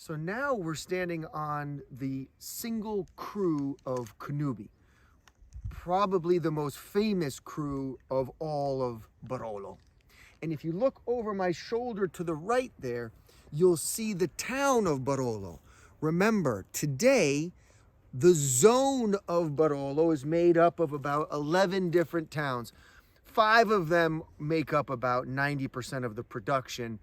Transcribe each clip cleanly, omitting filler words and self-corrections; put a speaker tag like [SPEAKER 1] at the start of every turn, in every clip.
[SPEAKER 1] So now we're standing on the single cru of Cannubi, probably the most famous cru of all of Barolo. And if you look over my shoulder to the right there, you'll see the town of Barolo. Remember, today, the zone of Barolo is made up of about 11 different towns. 5 of them make up about 90% of the production,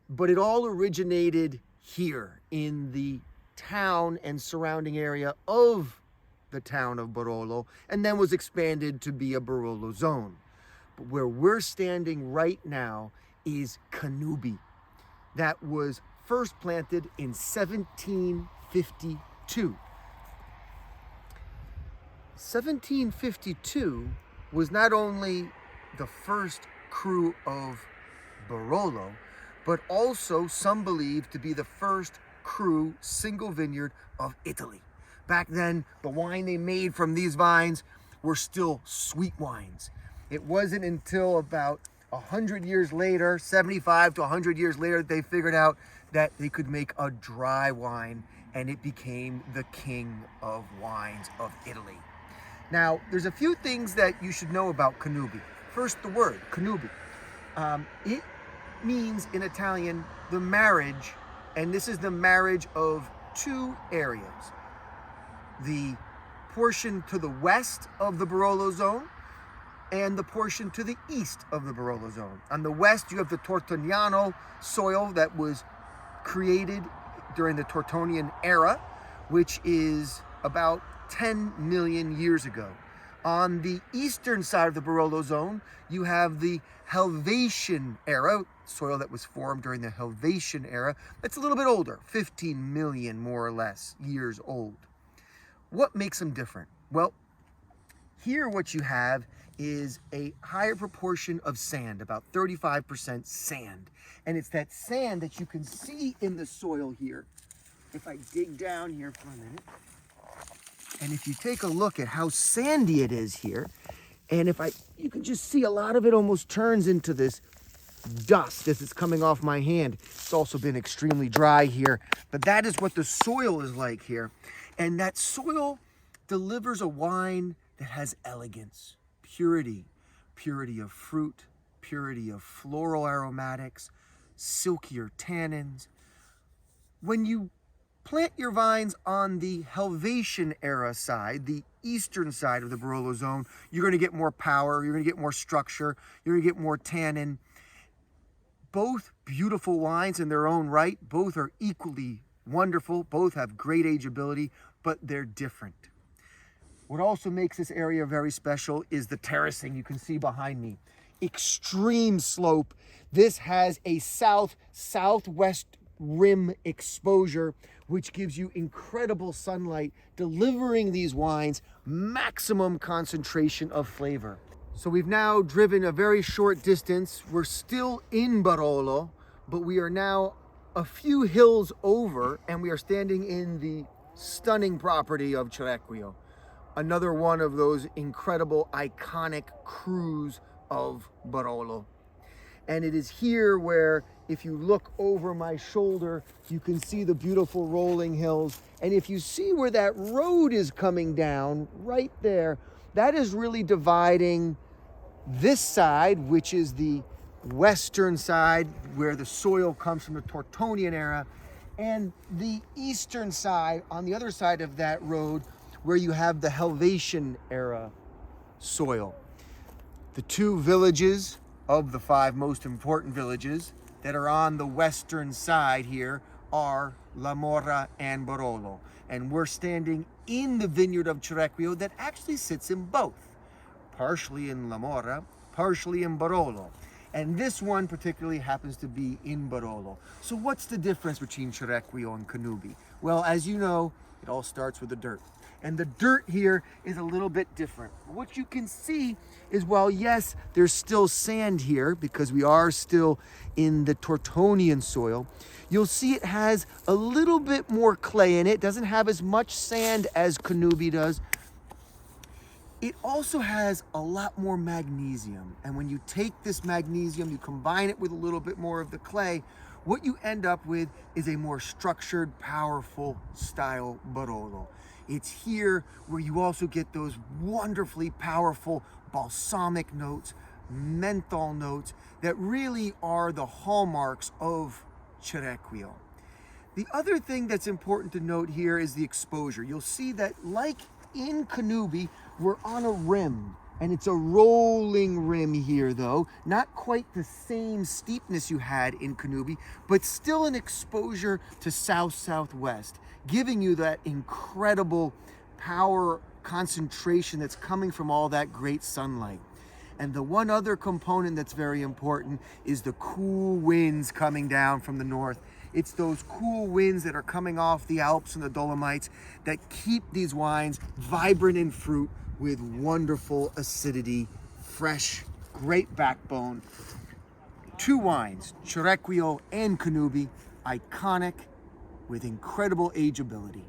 [SPEAKER 1] but it all originated here in the town and surrounding area of the town of Barolo, and then was expanded to be a Barolo zone. But where we're standing right now is Cannubi. That was first planted in 1752. 1752 was not only the first cru of Barolo, but also some believe to be the first cru single vineyard of Italy. Back then, the wine they made from these vines were still sweet wines. It wasn't until about 100 years later, 75 to 100 years later, they figured out that they could make a dry wine, and it became the king of wines of Italy. Now, there's a few things that you should know about Cannubi. First, the word, Cannubi. It means in Italian the marriage, and this is the marriage of two areas. The portion to the west of the Barolo zone and the portion to the east of the Barolo zone. On the west, you have the Tortoniano soil that was created during the Tortonian era, which is about 10 million years ago. On the eastern side of the Barolo zone, you have the Helvetian era, soil that was formed during the Helvetian era. That's a little bit older, 15 million more or less years old. What makes them different? Well, here what you have is a higher proportion of sand, about 35% sand. And it's that sand that you can see in the soil here. If I dig down here for a minute, and if you take a look at how sandy it is here, and you can just see a lot of it almost turns into this dust as it's coming off my hand. It's also been extremely dry here, but that is what the soil is like here. And that soil delivers a wine that has elegance, purity of fruit, purity of floral aromatics, silkier tannins. When you plant your vines on the Helvetian era side, the eastern side of the Barolo zone, you're going to get more power, you're going to get more structure, you're going to get more tannin. Both beautiful wines in their own right, both are equally wonderful, both have great ageability, but they're different. What also makes this area very special is the terracing you can see behind me. Extreme slope. This has a southwest rim exposure, which gives you incredible sunlight, delivering these wines maximum concentration of flavor. So we've now driven a very short distance. We're still in Barolo, but we are now a few hills over, and we are standing in the stunning property of Cerequio, another one of those incredible iconic crus of Barolo. And it is here where, if you look over my shoulder, you can see the beautiful rolling hills. And if you see where that road is coming down, right there, that is really dividing this side, which is the western side, where the soil comes from the Tortonian era, and the eastern side, on the other side of that road, where you have the Helvetian era soil. The two villages of the 5 most important villages that are on the western side here are La Morra and Barolo. And we're standing in the vineyard of Cerequio that actually sits in both, partially in La Morra, partially in Barolo. And this one particularly happens to be in Barolo. So what's the difference between Cerequio and Cannubi? Well, as you know, it all starts with the dirt. And the dirt here is a little bit different. What you can see is, while yes, there's still sand here because we are still in the Tortonian soil, you'll see it has a little bit more clay in it. It doesn't have as much sand as Cannubi does. It also has a lot more magnesium. And when you take this magnesium, you combine it with a little bit more of the clay, what you end up with is a more structured, powerful style Barolo. It's here where you also get those wonderfully powerful balsamic notes, menthol notes that really are the hallmarks of Cerequio. The other thing that's important to note here is the exposure. You'll see that, like in Cannubi, we're on a rim, and it's a rolling rim here though. Not quite the same steepness you had in Cannubi, but still an exposure to south-southwest, giving you that incredible power concentration that's coming from all that great sunlight. And the one other component that's very important is the cool winds coming down from the north. It's those cool winds that are coming off the Alps and the Dolomites that keep these wines vibrant in fruit with wonderful acidity, fresh, great backbone. Two wines, Cerequio and Cannubi, iconic with incredible ageability.